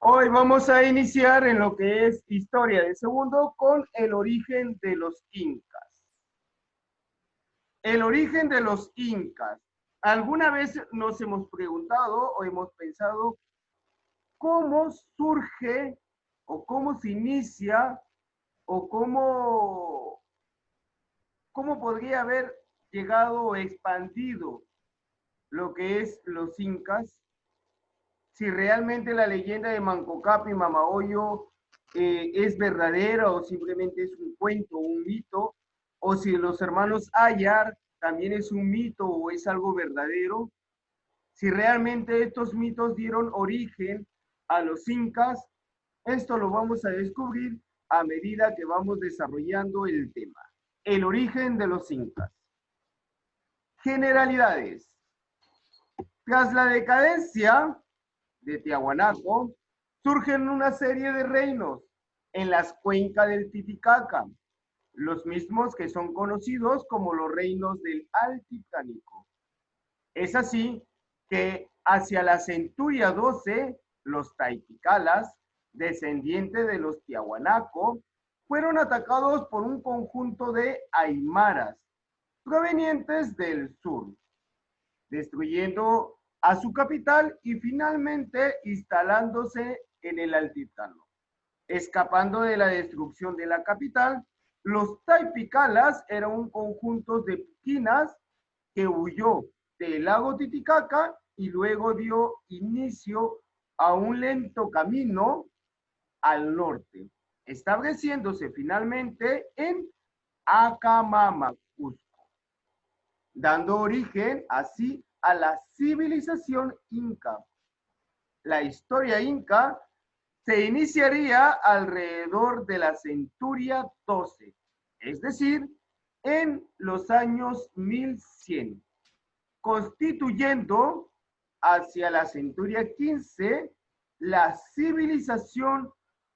Hoy vamos a iniciar en lo que es historia de segundo con el origen de los incas. El origen de los incas. ¿Alguna vez nos hemos preguntado o hemos pensado cómo surge o cómo se inicia o cómo podría haber llegado o expandido lo que es los incas? Si realmente la leyenda de Manco Cápac y Mamahoyo es verdadera o simplemente es un cuento, un mito, o si los hermanos Ayar también es un mito o es algo verdadero, si realmente estos mitos dieron origen a los incas, esto lo vamos a descubrir a medida que vamos desarrollando el tema. El origen de los incas. Generalidades. Tras la decadencia de Tiahuanaco, surgen una serie de reinos en las cuencas del Titicaca, los mismos que son conocidos como los reinos del Altiplanico. Es así que hacia la centuria 12, los Taiticalas, descendientes de los Tiahuanaco, fueron atacados por un conjunto de aymaras provenientes del sur, destruyendo a su capital y finalmente instalándose en el altiplano. Escapando de la destrucción de la capital, los Taipicalas eran un conjunto de piquinas que huyó del lago Titicaca y luego dio inicio a un lento camino al norte, estableciéndose finalmente en Acamama, Cusco, dando origen así a la civilización inca. La historia inca se iniciaría alrededor de la centuria 12, es decir, en los años 1100, constituyendo hacia la centuria 15 la civilización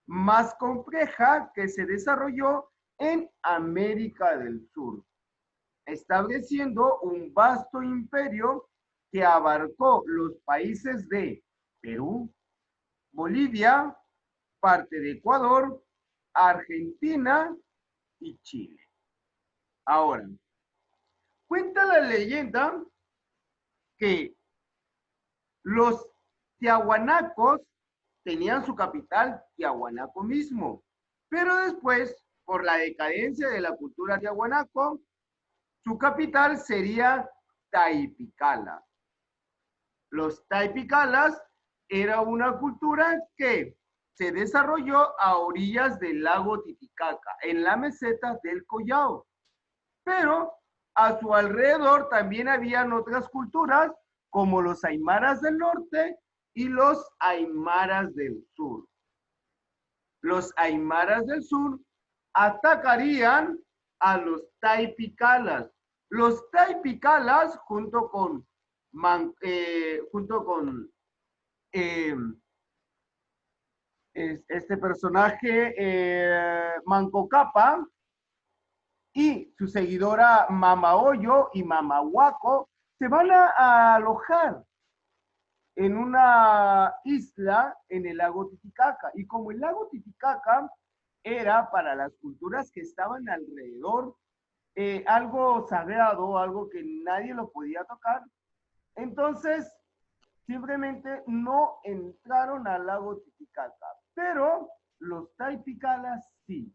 más compleja que se desarrolló en América del Sur, estableciendo un vasto imperio que abarcó los países de Perú, Bolivia, parte de Ecuador, Argentina y Chile. Ahora, cuenta la leyenda que los tiahuanacos tenían su capital Tiahuanaco mismo, pero después, por la decadencia de la cultura tiahuanaco, su capital sería Taipicala. Los Taipicalas era una cultura que se desarrolló a orillas del lago Titicaca, en la meseta del Collao. Pero a su alrededor también habían otras culturas, como los aymaras del norte y los aymaras del sur. Los aymaras del sur atacarían a los taipicalas. Los taipicalas, junto con este personaje, Manco Cápac, y su seguidora Mamahoyo y Mamahuaco, se van a alojar en una isla en el lago Titicaca. Y como el lago Titicaca era para las culturas que estaban alrededor algo sagrado, algo que nadie lo podía tocar, entonces simplemente no entraron al lago Titicaca, pero los Taipicalas sí.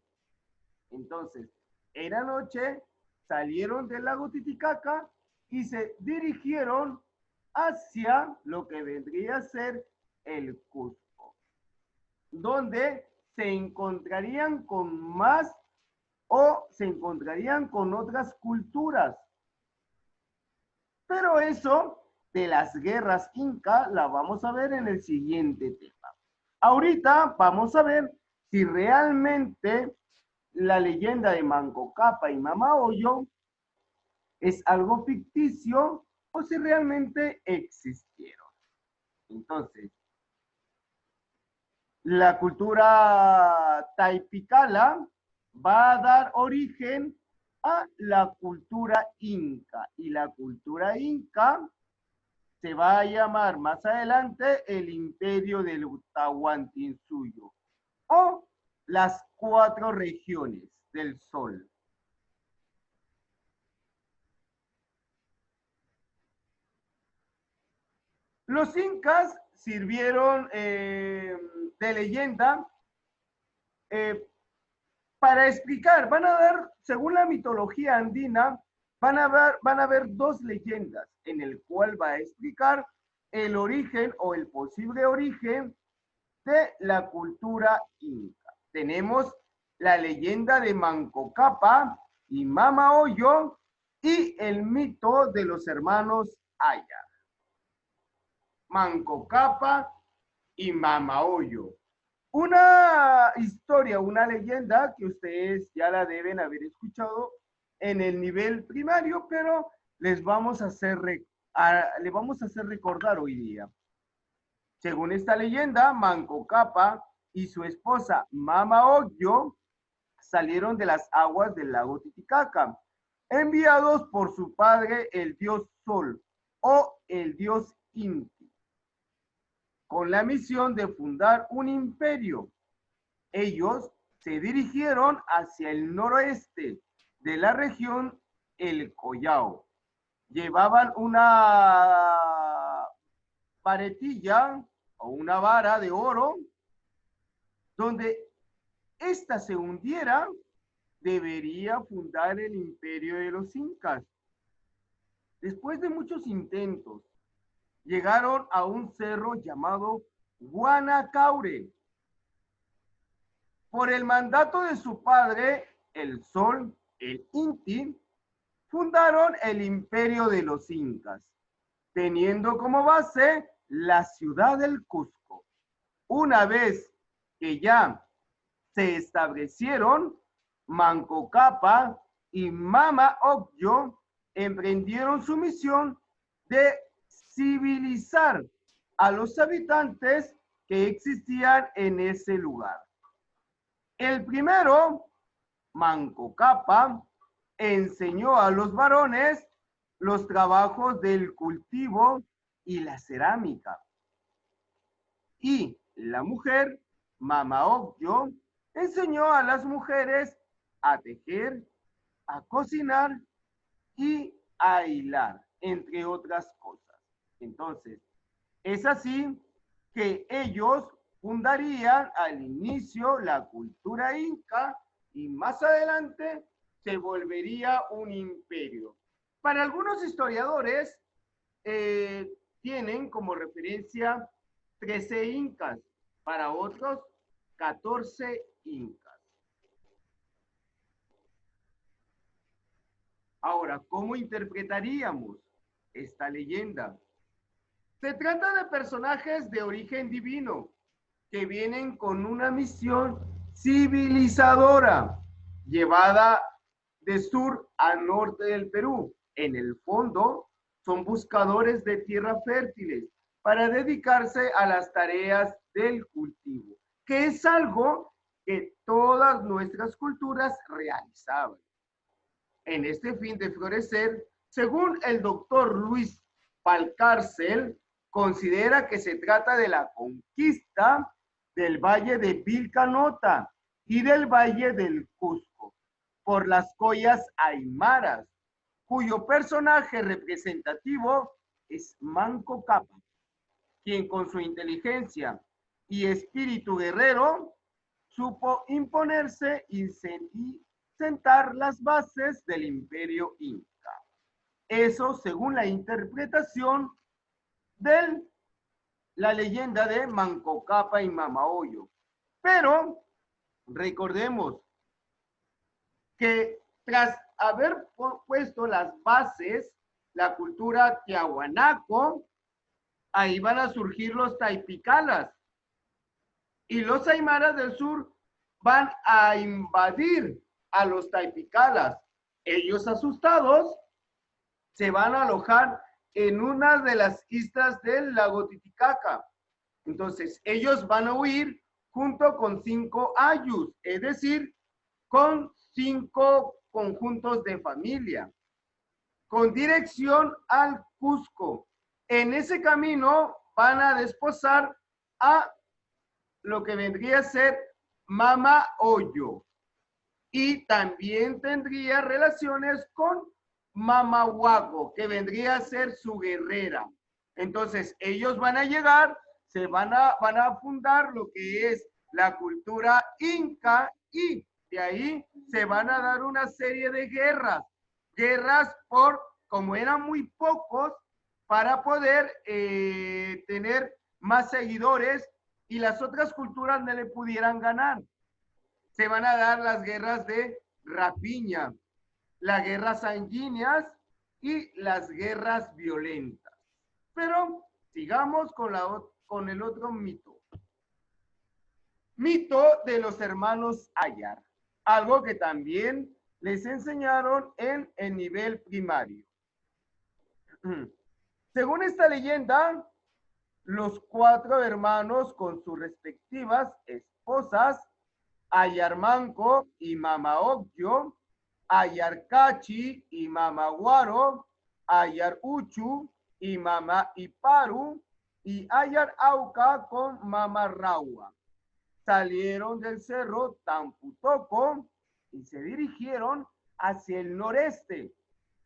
Entonces, era noche, salieron del lago Titicaca y se dirigieron hacia lo que vendría a ser el Cusco, donde se encontrarían con más o se encontrarían con otras culturas. Pero eso de las guerras inca la vamos a ver en el siguiente tema. Ahorita vamos a ver si realmente la leyenda de Manco Cápac y Mamahoyo es algo ficticio o si realmente existieron. Entonces, la cultura taipicala va a dar origen a la cultura inca, y la cultura inca se va a llamar más adelante el Imperio del Tahuantinsuyo o las 4 regiones del Sol. Los incas sirvieron de leyenda para explicar, van a dar, según la mitología andina, van a ver 2 leyendas en el cual va a explicar el origen o el posible origen de la cultura inca. Tenemos la leyenda de Manco Cápac y Mama Oyo y el mito de los hermanos Aya. Manco Cápac y Mama Oyo. Una historia, una leyenda que ustedes ya la deben haber escuchado en el nivel primario, pero les vamos a hacer recordar hoy día. Según esta leyenda, Manco Cápac y su esposa Mama Oyo salieron de las aguas del lago Titicaca, enviados por su padre, el dios Sol o el dios Inti, con la misión de fundar un imperio. Ellos se dirigieron hacia el noroeste de la región El Collao. Llevaban una varetilla o una vara de oro, donde ésta se hundiera, debería fundar el imperio de los incas. Después de muchos intentos, llegaron a un cerro llamado Guanacaure. Por el mandato de su padre, el Sol, el Inti, fundaron el imperio de los incas, teniendo como base la ciudad del Cusco. Una vez que ya se establecieron, Manco Cápac y Mama Oyo emprendieron su misión de civilizar a los habitantes que existían en ese lugar. El primero, Manco Cápac, enseñó a los varones los trabajos del cultivo y la cerámica. Y la mujer, Mama Oyo, enseñó a las mujeres a tejer, a cocinar y a hilar, entre otras cosas. Entonces, es así que ellos fundarían al inicio la cultura inca y más adelante se volvería un imperio. Para algunos historiadores tienen como referencia 13 incas, para otros 14 incas. Ahora, ¿cómo interpretaríamos esta leyenda? Se trata de personajes de origen divino que vienen con una misión civilizadora llevada de sur a norte del Perú. En el fondo, son buscadores de tierra fértiles para dedicarse a las tareas del cultivo, que es algo que todas nuestras culturas realizaban. En este fin de florecer, según el doctor Luis Valcárcel, considera que se trata de la conquista del Valle de Vilcanota y del Valle del Cusco por las collas aymaras, cuyo personaje representativo es Manco Cápac, quien con su inteligencia y espíritu guerrero supo imponerse y sentar las bases del imperio inca. Eso según la interpretación de la leyenda de Manco Cápac y Mama Oyo. Pero recordemos que tras haber puesto las bases, la cultura tiahuanaco, ahí van a surgir los taipicalas. Y los aymaras del sur van a invadir a los taipicalas. Ellos asustados se van a alojar en una de las islas del lago Titicaca. Entonces, ellos van a huir junto con 5 ayus, es decir, con 5 conjuntos de familia, con dirección al Cusco. En ese camino van a desposar a lo que vendría a ser Mama Oyo. Y también tendría relaciones con Mama Huaco, que vendría a ser su guerrera. Entonces, ellos van a llegar, van a fundar lo que es la cultura inca y de ahí se van a dar una serie de guerras. Guerras como eran muy pocos, para poder tener más seguidores y las otras culturas no le pudieran ganar. Se van a dar las guerras de rapiña, las guerras sanguíneas y las guerras violentas. Pero sigamos con el otro mito. Mito de los hermanos Ayar, algo que también les enseñaron en el nivel primario. Según esta leyenda, los 4 hermanos con sus respectivas esposas, Ayarmanco y Mamaocyo, Ayarcachi y Mamaguaro, Ayaruchu y Mama Iparu y Ayarauca con Mamarraua. Salieron del cerro Tamputoco y se dirigieron hacia el noreste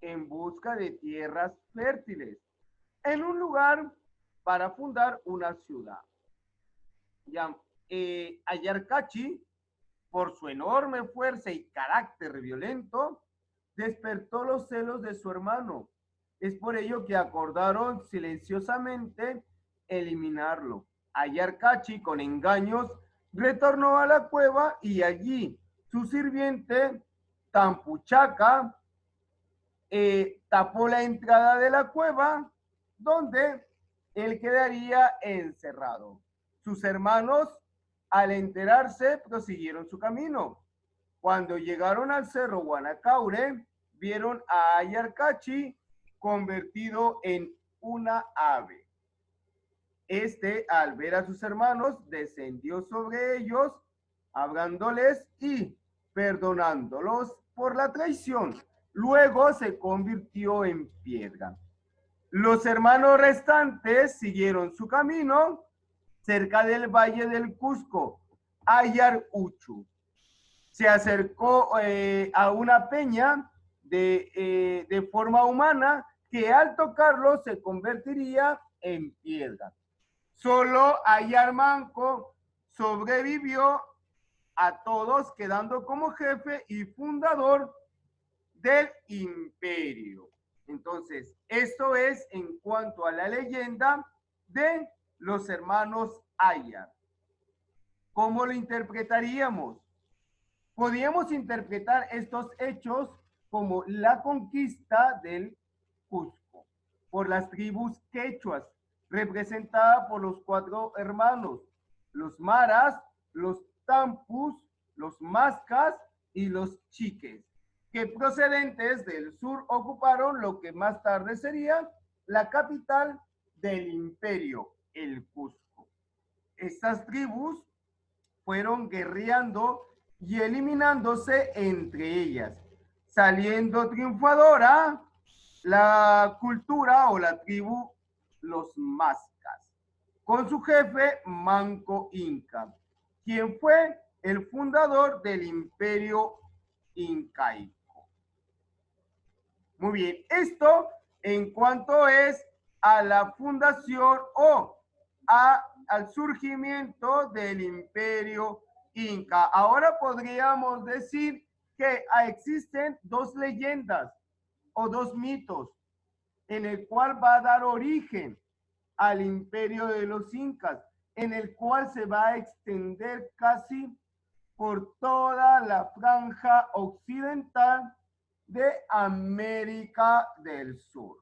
en busca de tierras fértiles, en un lugar para fundar una ciudad. Ayarcachi, por su enorme fuerza y carácter violento, despertó los celos de su hermano. Es por ello que acordaron silenciosamente eliminarlo. Ayarcachi, con engaños, retornó a la cueva y allí su sirviente Tampuchaca tapó la entrada de la cueva donde él quedaría encerrado. Sus hermanos, al enterarse, prosiguieron su camino. Cuando llegaron al cerro Guanacaure, vieron a Ayarcachi convertido en una ave. Al ver a sus hermanos, descendió sobre ellos, hablándoles y perdonándolos por la traición. Luego se convirtió en piedra. Los hermanos restantes siguieron su camino cerca del valle del Cusco, Ayaruchu. Se acercó a una peña de forma humana que al tocarlo se convertiría en piedra. Solo Ayarmanco sobrevivió a todos, quedando como jefe y fundador del imperio. Entonces, esto es en cuanto a la leyenda de los hermanos Ayar. ¿Cómo lo interpretaríamos? Podríamos interpretar estos hechos como la conquista del Cusco por las tribus quechuas, representada por los 4 hermanos, los maras, los tampus, los mascas y los chiques, que procedentes del sur ocuparon lo que más tarde sería la capital del imperio, el Cusco. Estas tribus fueron guerreando y eliminándose entre ellas, saliendo triunfadora la cultura o la tribu los Mascas, con su jefe Manco Inca, quien fue el fundador del imperio incaico. Muy bien, esto en cuanto es a la fundación o al surgimiento del imperio inca. Ahora podríamos decir que existen 2 leyendas o 2 mitos en el cual va a dar origen al imperio de los incas, en el cual se va a extender casi por toda la franja occidental de América del Sur.